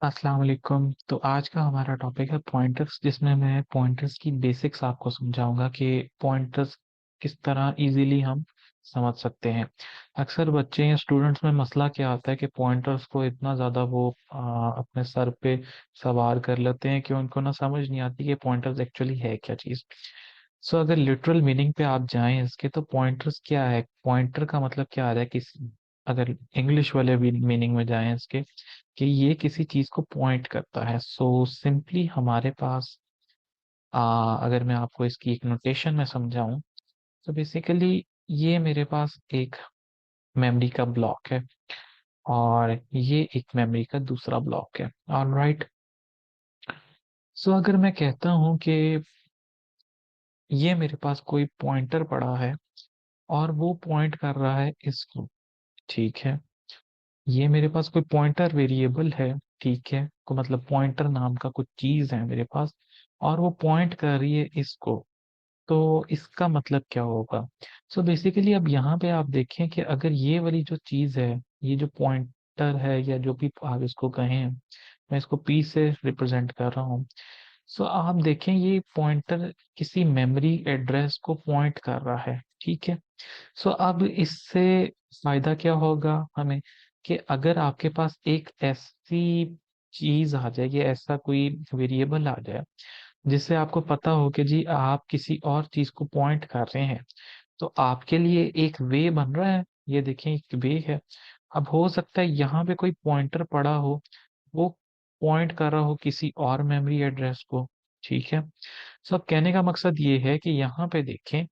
अस्सलाम वालेकुम। तो आज का हमारा टॉपिक है पॉइंटर्स, जिसमें मैं पॉइंटर्स की बेसिक्स आपको समझाऊंगा कि पॉइंटर्स किस तरह इजीली हम समझ सकते हैं। अक्सर बच्चे या स्टूडेंट्स में मसला क्या आता है कि पॉइंटर्स को इतना ज़्यादा वो अपने सर पे सवार कर लेते हैं कि उनको ना समझ नहीं आती कि पॉइंटर्स एक्चुअली है क्या चीज़। सो अगर लिटरल मीनिंग पे आप जाएं इसके, तो पॉइंटर्स क्या है, पॉइंटर का मतलब क्या आ रहा है किसी, अगर इंग्लिश वाले मीनिंग में जाएं इसके, कि ये किसी चीज को पॉइंट करता है। सो सिंपली हमारे पास अगर मैं आपको इसकी एक नोटेशन में समझाऊं, तो बेसिकली ये मेरे पास एक मेमोरी का ब्लॉक है और ये एक मेमोरी का दूसरा ब्लॉक है। ऑलराइट। सो अगर मैं कहता हूं कि ये मेरे पास कोई पॉइंटर पड़ा है और वो पॉइंट कर रहा है इसको, ठीक है। ये मेरे पास कोई पॉइंटर वेरिएबल है, ठीक है, को मतलब पॉइंटर नाम का कुछ चीज है मेरे पास, और वो पॉइंट कर रही है इसको। तो इसका मतलब क्या होगा? सो बेसिकली अब यहाँ पे आप देखें कि अगर ये वाली जो चीज है, ये जो पॉइंटर है या जो भी आप इसको कहें, मैं इसको पी से रिप्रेजेंट कर रहा हूँ। सो आप देखें ये पॉइंटर किसी मेमोरी एड्रेस को पॉइंट कर रहा है, ठीक है। सो अब इससे फायदा क्या होगा हमें, कि अगर आपके पास एक ऐसी चीज आ जाए या ऐसा कोई वेरिएबल आ जाए जिससे आपको पता हो कि जी आप किसी और चीज को पॉइंट कर रहे हैं, तो आपके लिए एक वे बन रहा है। ये देखें एक वे है। अब हो सकता है यहाँ पे कोई पॉइंटर पड़ा हो, वो पॉइंट कर रहा हो किसी और मेमोरी एड्रेस को, ठीक है। सब कहने का मकसद ये है कि यहाँ पे देखें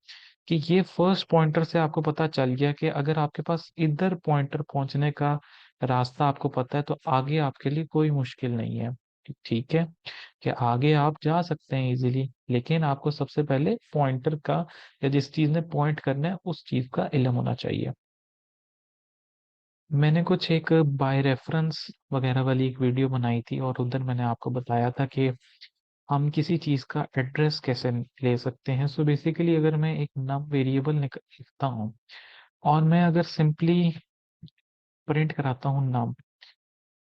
कि ये फर्स्ट पॉइंटर से आपको पता चल गया कि अगर आपके पास इधर पॉइंटर पहुंचने का रास्ता आपको पता है, तो आगे आपके लिए कोई मुश्किल नहीं है, ठीक है, कि आगे आप जा सकते हैं इजीली। लेकिन आपको सबसे पहले पॉइंटर का, या जिस चीज ने पॉइंट करना है उस चीज का इल्म होना चाहिए। मैंने कुछ एक बाय रेफरेंस वगैरह वाली एक वीडियो बनाई थी और उधर मैंने आपको बताया था कि हम किसी चीज का एड्रेस कैसे ले सकते हैं। सो बेसिकली अगर मैं एक नम वेरिएबल लिखता हूँ और मैं अगर सिंपली प्रिंट कराता हूँ नम,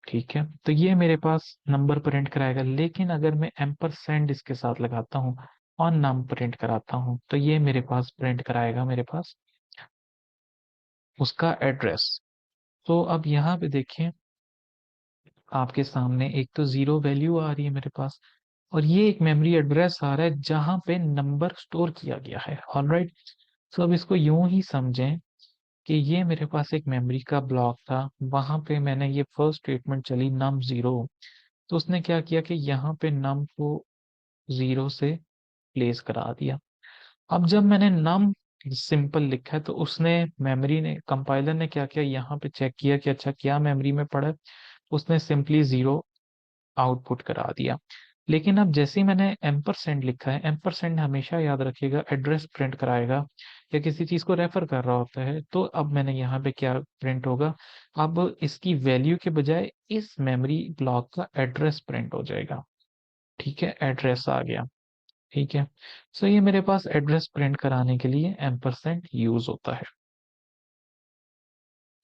ठीक है, तो ये मेरे पास नंबर प्रिंट कराएगा। लेकिन अगर मैं एम्परसेंड इसके साथ लगाता हूँ और नम प्रिंट कराता हूँ, तो ये मेरे पास प्रिंट कराएगा मेरे पास उसका एड्रेस। तो अब यहाँ पे देखें, आपके सामने एक तो जीरो वैल्यू आ रही है मेरे पास, और ये एक मेमोरी एड्रेस आ रहा है जहां पे नंबर स्टोर किया गया है। ऑलराइट। तो अब इसको यूं ही समझें कि ये मेरे पास एक मेमोरी का ब्लॉक था, वहां पे मैंने ये फर्स्ट स्टेटमेंट चली नम जीरो, तो उसने क्या किया कि यहाँ पे नम को जीरो से प्लेस करा दिया। अब जब मैंने नम सिंपल लिखा है, तो उसने, मेमोरी ने, कंपाइलर ने क्या किया, यहाँ पे चेक किया कि अच्छा क्या मेमोरी में पड़ा है, उसने सिंपली जीरो आउटपुट करा दिया। लेकिन अब जैसे ही मैंने एम्परसेंड लिखा है, एम्परसेंड हमेशा याद रखिएगा एड्रेस प्रिंट कराएगा या किसी चीज को रेफर कर रहा होता है। तो अब मैंने यहाँ पे क्या प्रिंट होगा, अब इसकी वैल्यू के बजाय इस मेमोरी ब्लॉक का एड्रेस प्रिंट हो जाएगा, ठीक है, एड्रेस आ गया, ठीक है। सो ये मेरे पास एड्रेस प्रिंट कराने के लिए एम्परसेंड यूज होता है।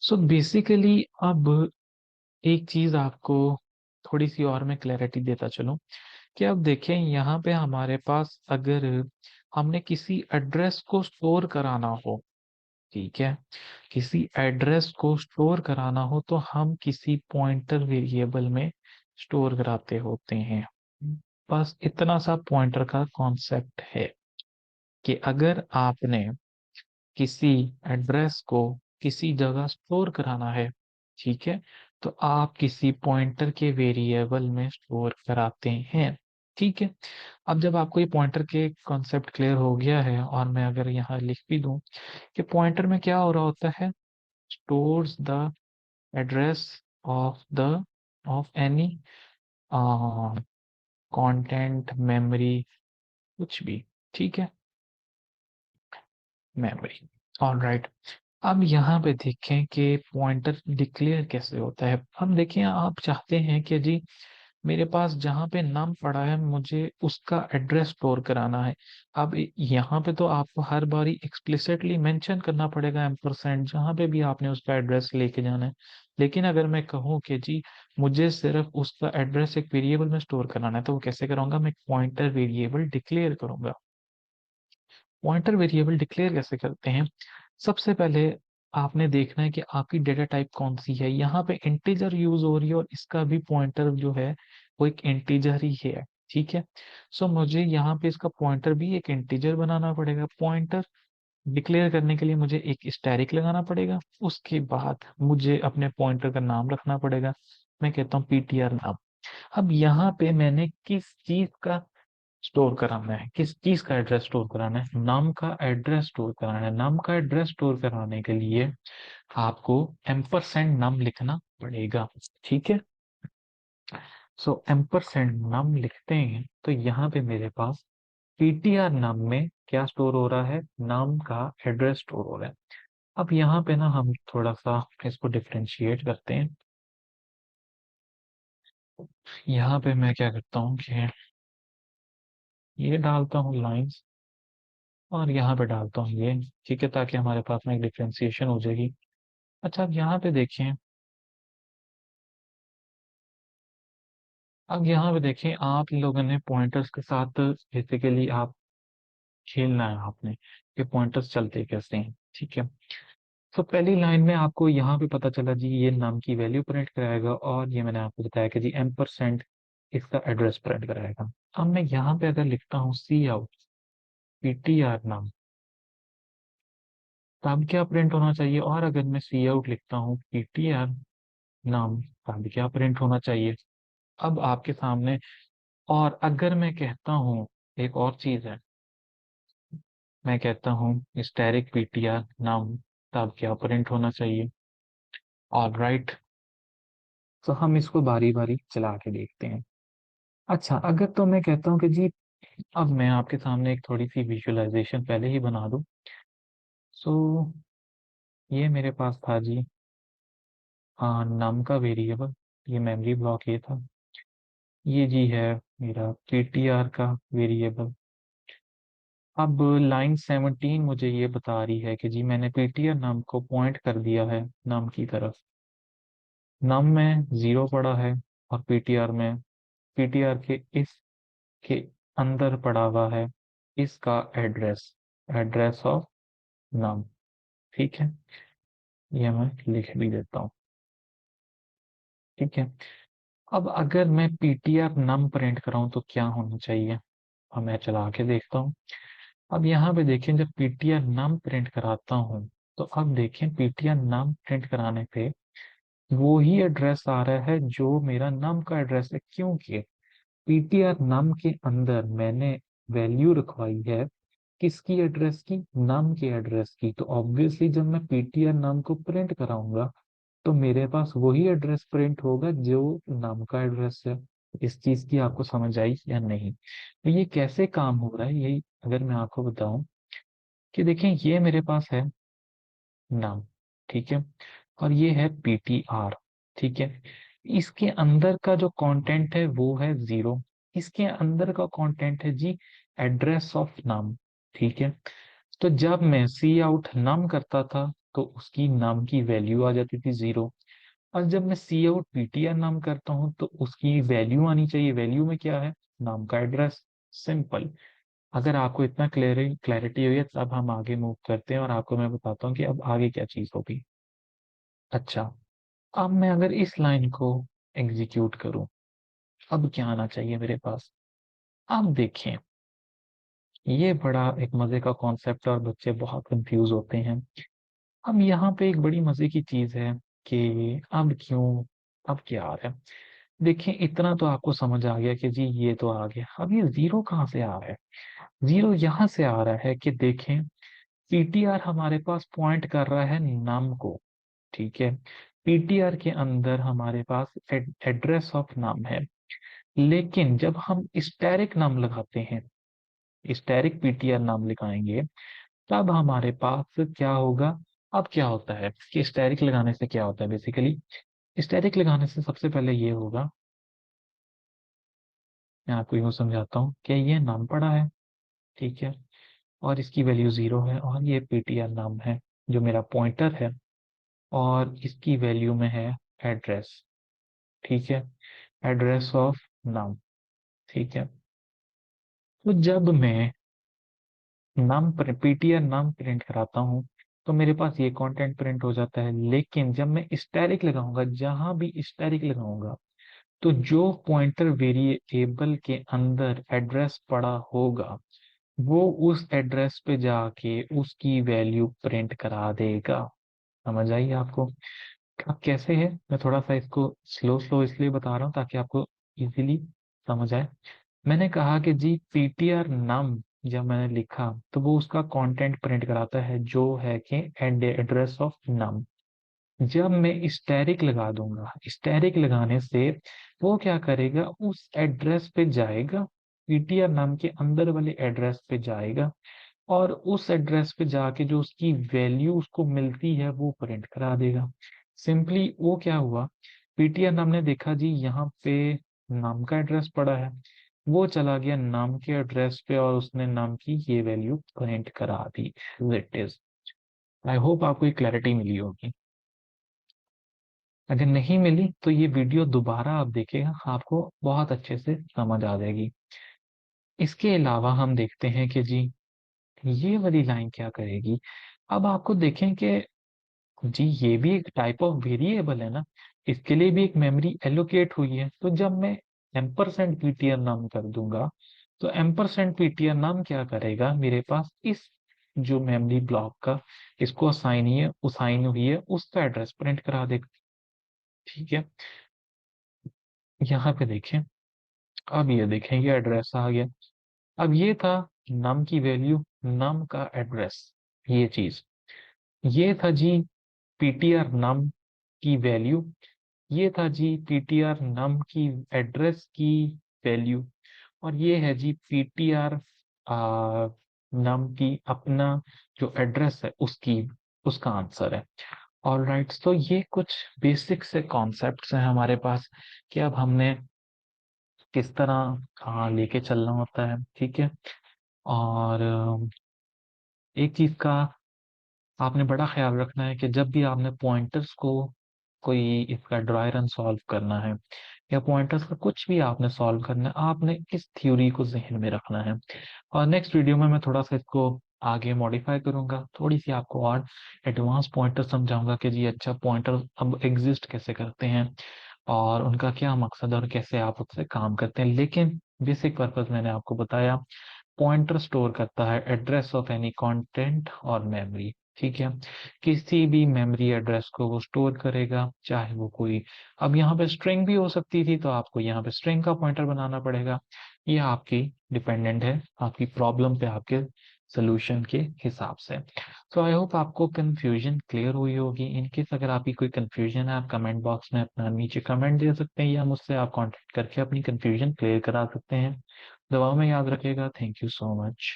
सो बेसिकली अब एक चीज आपको थोड़ी सी और मैं क्लैरिटी देता चलूं, कि अब देखें यहाँ पे हमारे पास अगर हमने किसी एड्रेस को स्टोर कराना हो, ठीक है, किसी एड्रेस को स्टोर कराना हो, तो हम किसी पॉइंटर वेरिएबल में स्टोर कराते होते हैं। बस इतना सा पॉइंटर का कॉन्सेप्ट है कि अगर आपने किसी एड्रेस को किसी जगह स्टोर कराना है, ठीक है, तो आप किसी पॉइंटर के वेरिएबल में स्टोर कराते हैं, ठीक है। अब जब आपको ये पॉइंटर के कॉन्सेप्ट क्लियर हो गया है, और मैं अगर यहाँ लिख भी दूं कि पॉइंटर में क्या हो रहा होता है, stores the address of the of any content memory, कुछ भी, ठीक है, मेमोरी। ऑलराइट। अब यहाँ पे देखें कि पॉइंटर डिक्लेयर कैसे होता है। हम देखें, आप चाहते हैं कि जी मेरे पास जहाँ पे नाम पड़ा है मुझे उसका एड्रेस स्टोर कराना है। अब यहाँ पे तो आपको हर बारी एक्सप्लिसिटली मेंशन करना पड़ेगा एम्परसेंड, जहाँ पे भी आपने उसका एड्रेस लेके जाना है। लेकिन अगर मैं कहूँ कि जी मुझे सिर्फ उसका एड्रेस एक वेरिएबल में स्टोर कराना है, तो वो कैसे कराऊंगा? मैं पॉइंटर वेरिएबल डिक्लेयर करूंगा। पॉइंटर वेरिएबल डिक्लेयर कैसे करते हैं? सबसे पहले आपने देखना है कि आपकी डेटा टाइप कौन सी है। यहाँ पे इंटीजर यूज हो रही है और इसका भी पॉइंटर जो है वो एक इंटीजर ही है। ठीक है। सो मुझे यहाँ पे इसका पॉइंटर भी एक इंटीजर बनाना पड़ेगा। पॉइंटर डिक्लेयर करने के लिए मुझे एक स्टैरिक लगाना पड़ेगा। उसके बाद मुझे अपने पॉइंटर का नाम रखना पड़ेगा। मैं कहता हूँ पीटीआर नाम। अब यहाँ पे मैंने किस चीज का स्टोर कराना है, किस चीज का एड्रेस स्टोर कराना है? नाम का एड्रेस स्टोर कराना है। नाम का एड्रेस स्टोर कराने के लिए आपको एम्परसेंड नाम लिखना पड़ेगा। ठीक है। सो एम्परसेंड नाम लिखते हैं तो यहाँ पे मेरे पास पीटीआर नाम में क्या स्टोर हो रहा है? नाम का एड्रेस स्टोर हो रहा है। अब यहाँ पे ना हम थोड़ा सा इसको डिफ्रेंशिएट करते हैं। यहाँ पे मैं क्या करता हूँ कि ये डालता हूँ लाइंस, और यहाँ पे डालता हूँ ये। ठीक है, ताकि हमारे पास में एक डिफ्रेंसिएशन हो जाएगी। अच्छा, अब यहाँ पे देखें, अब यहाँ पे देखें, आप लोगों ने पॉइंटर्स के साथ बेसिकली आप खेलना है आपने कि पॉइंटर्स चलते कैसे हैं। ठीक है। तो पहली लाइन में आपको यहाँ पे पता चला जी ये नाम की वैल्यू प्रिंट कराएगा, और ये मैंने आपको बताया कि जी एम्परसेंड इसका एड्रेस प्रिंट कराएगा। अब मैं यहाँ पे अगर लिखता हूँ सी आउट पीटीआर नाम, तब क्या प्रिंट होना चाहिए? और अगर मैं सी आउट लिखता हूँ पीटीआर नाम, तब क्या प्रिंट होना चाहिए? अब आपके सामने। और अगर मैं कहता हूँ, एक और चीज है, मैं कहता हूँ स्टैरिक पीटीआर नाम, तब क्या प्रिंट होना चाहिए? और राइट। तो हम इसको बारी बारी चला के देखते हैं। अच्छा, अगर तो मैं कहता हूँ कि जी, अब मैं आपके सामने एक थोड़ी सी विजुअलाइजेशन पहले ही बना दूं। सो ये मेरे पास था जी, हाँ, नाम का वेरिएबल, ये मेमोरी ब्लॉक ये था। ये जी है मेरा पीटीआर का वेरिएबल। अब लाइन 17 मुझे ये बता रही है कि जी मैंने पीटीआर नाम को पॉइंट कर दिया है नाम की तरफ। नाम में 0 पड़ा है, और पीटीआर में, पीटीआर के इस के अंदर पड़ा हुआ है इसका एड्रेस, एड्रेस ऑफ नाम। ठीक है, ये मैं लिख भी देता हूँ। ठीक है। अब अगर मैं पीटीआर नम प्रिंट कराऊं तो क्या होना चाहिए? अब मैं चला के देखता हूँ। अब यहाँ पे देखें, जब पीटीआर नाम प्रिंट कराता हूँ, तो अब देखें पीटीआर नाम प्रिंट कराने पे वो ही एड्रेस आ रहा है जो मेरा नाम का एड्रेस है, क्योंकि पीटीआर नाम के अंदर मैंने वैल्यू रखवाई है किसकी एड्रेस की? नाम के एड्रेस की। तो ऑब्वियसली जब मैं पीटीआर नाम को प्रिंट कराऊंगा तो मेरे पास वही एड्रेस प्रिंट होगा जो नाम का एड्रेस है। इस चीज की आपको समझ आई या नहीं? तो ये कैसे काम हो रहा है, यही अगर मैं आपको बताऊं कि देखें, ये मेरे पास है नाम। ठीक है। और ये है पीटीआर। ठीक है। इसके अंदर का जो कंटेंट है वो है 0। इसके अंदर का कंटेंट है जी एड्रेस ऑफ नाम। ठीक है। तो जब मैं सी आउट नाम करता था तो उसकी नाम की वैल्यू आ जाती थी 0, और जब मैं सी आउट पीटीआर नाम करता हूँ तो उसकी वैल्यू आनी चाहिए। वैल्यू में क्या है? नाम का एड्रेस। सिंपल। अगर आपको इतना क्लैरिटी हुई है, तब हम आगे मूव करते हैं और आपको मैं बताता हूँ कि अब आगे क्या चीज होगी। अच्छा, अब मैं अगर इस लाइन को एग्जीक्यूट करूं, अब क्या आना चाहिए मेरे पास? अब देखें, ये बड़ा एक मजे का कॉन्सेप्ट है और बच्चे बहुत कंफ्यूज होते हैं। अब यहाँ पे एक बड़ी मजे की चीज है कि अब क्यों, अब क्या आ रहा है? देखें, इतना तो आपको समझ आ गया कि जी ये तो आ गया। अब ये 0 कहाँ से आ रहा है? 0 यहाँ से आ रहा है कि देखें, पीटीआर हमारे पास पॉइंट कर रहा है नाम को। ठीक है। पीटीआर के अंदर हमारे पास एड्रेस ऑफ नाम है। लेकिन जब हम स्टैरिक नाम लगाते हैं, स्टैरिक पीटीआर नाम लिखाएंगे, तब हमारे पास क्या होगा? अब क्या होता है कि स्टैरिक लगाने से क्या होता है? बेसिकली स्टैरिक लगाने से सबसे पहले ये होगा मैं आपको यूँ समझाता हूँ कि ये नाम पड़ा है, ठीक है, और इसकी वैल्यू 0 है, और ये ptr नाम है जो मेरा पॉइंटर है, और इसकी वैल्यू में है एड्रेस, ठीक है, एड्रेस ऑफ नाम, ठीक है। तो जब मैं नाम पीटीआर नाम प्रिंट कराता हूँ तो मेरे पास ये कंटेंट प्रिंट हो जाता है, लेकिन जब मैं स्टैटिक लगाऊंगा, जहां भी स्टैटिक लगाऊंगा, तो जो पॉइंटर वेरिएबल के अंदर एड्रेस पड़ा होगा वो उस एड्रेस पे जाके उसकी वैल्यू प्रिंट करा देगा। समझ आई आपको? अब कैसे है, मैं थोड़ा सा इसको स्लो स्लो इसलिए बता रहा हूँ ताकि आपको इजीली समझ आए। मैंने कहा कि जी पीटीआर नाम जब मैंने लिखा तो वो उसका कंटेंट प्रिंट कराता है जो है कि एड्रेस ऑफ नाम। जब मैं स्टैरिक लगा दूंगा, स्टैरिक लगाने से वो क्या करेगा, उस एड्रेस पे जाएगा, पीटीआर नाम के अंदर वाले एड्रेस पे जाएगा, और उस एड्रेस पे जाके जो उसकी वैल्यू उसको मिलती है वो प्रिंट करा देगा। सिंपली वो क्या हुआ, पीटीआर नाम ने देखा जी यहाँ पे नाम का एड्रेस पड़ा है, वो चला गया नाम के एड्रेस पे और उसने नाम की ये वैल्यू प्रिंट करा दी। इट इज, आई होप आपको एक क्लैरिटी मिली होगी। अगर नहीं मिली तो ये वीडियो दोबारा आप देखिएगा, आपको बहुत अच्छे से समझ आ जाएगी। इसके अलावा हम देखते हैं कि जी ये वाली लाइन क्या करेगी। अब आपको देखें कि जी ये भी एक टाइप ऑफ वेरिएबल है ना, इसके लिए भी एक मेमोरी एलोकेट हुई है। तो जब मैं एम्परसेंड पीटीआर नाम कर दूंगा तो एम्परसेंड पीटीआर नाम क्या करेगा, मेरे पास इस जो मेमोरी ब्लॉक का इसको असाइन हुई है उसका एड्रेस प्रिंट करा देगा, ठीक है। यहाँ पे देखें, अब ये देखें ये एड्रेस आ गया। अब ये था नम की वैल्यू, नम का एड्रेस, ये चीज, ये था जी पीटीआर नम की वैल्यू, ये था जी पीटीआर नम की एड्रेस की वैल्यू, और ये है जी पीटीआर नम की अपना जो एड्रेस है उसकी, उसका आंसर है। ऑल राइट, तो ये कुछ बेसिक से कॉन्सेप्ट्स हैं हमारे पास कि अब हमने किस तरह कहाँ लेके चलना होता है, ठीक है। और एक चीज का आपने बड़ा ख्याल रखना है कि जब भी आपने पॉइंटर्स को कोई इसका ड्राई रन सॉल्व करना है या पॉइंटर्स का कुछ भी आपने सॉल्व करना है, आपने इस थ्योरी को जहन में रखना है। और नेक्स्ट वीडियो में मैं थोड़ा सा इसको आगे मॉडिफाई करूंगा, थोड़ी सी आपको और एडवांस पॉइंटर समझाऊंगा कि जी अच्छा पॉइंटर अब एग्जिस्ट कैसे करते हैं और उनका क्या मकसद है और कैसे आप उससे काम करते हैं। लेकिन बेसिक पर्पज मैंने आपको बताया, पॉइंटर स्टोर करता है एड्रेस ऑफ एनी कंटेंट और मेमोरी, ठीक है। किसी भी मेमोरी एड्रेस को वो स्टोर करेगा, चाहे वो कोई, अब यहाँ पे स्ट्रिंग भी हो सकती थी तो आपको यहाँ पे स्ट्रिंग का पॉइंटर बनाना पड़ेगा। ये आपकी डिपेंडेंट है आपकी प्रॉब्लम पे, आपके सोल्यूशन के हिसाब से। तो आई होप आपको कंफ्यूजन क्लियर हुई होगी। इनकेस अगर आपकी कोई कंफ्यूजन है आप कमेंट बॉक्स में अपना नीचे कमेंट दे सकते हैं या मुझसे आप कांटेक्ट करके अपनी कंफ्यूजन क्लियर करा सकते हैं। दुआ में याद रखिएगा। Thank you so much.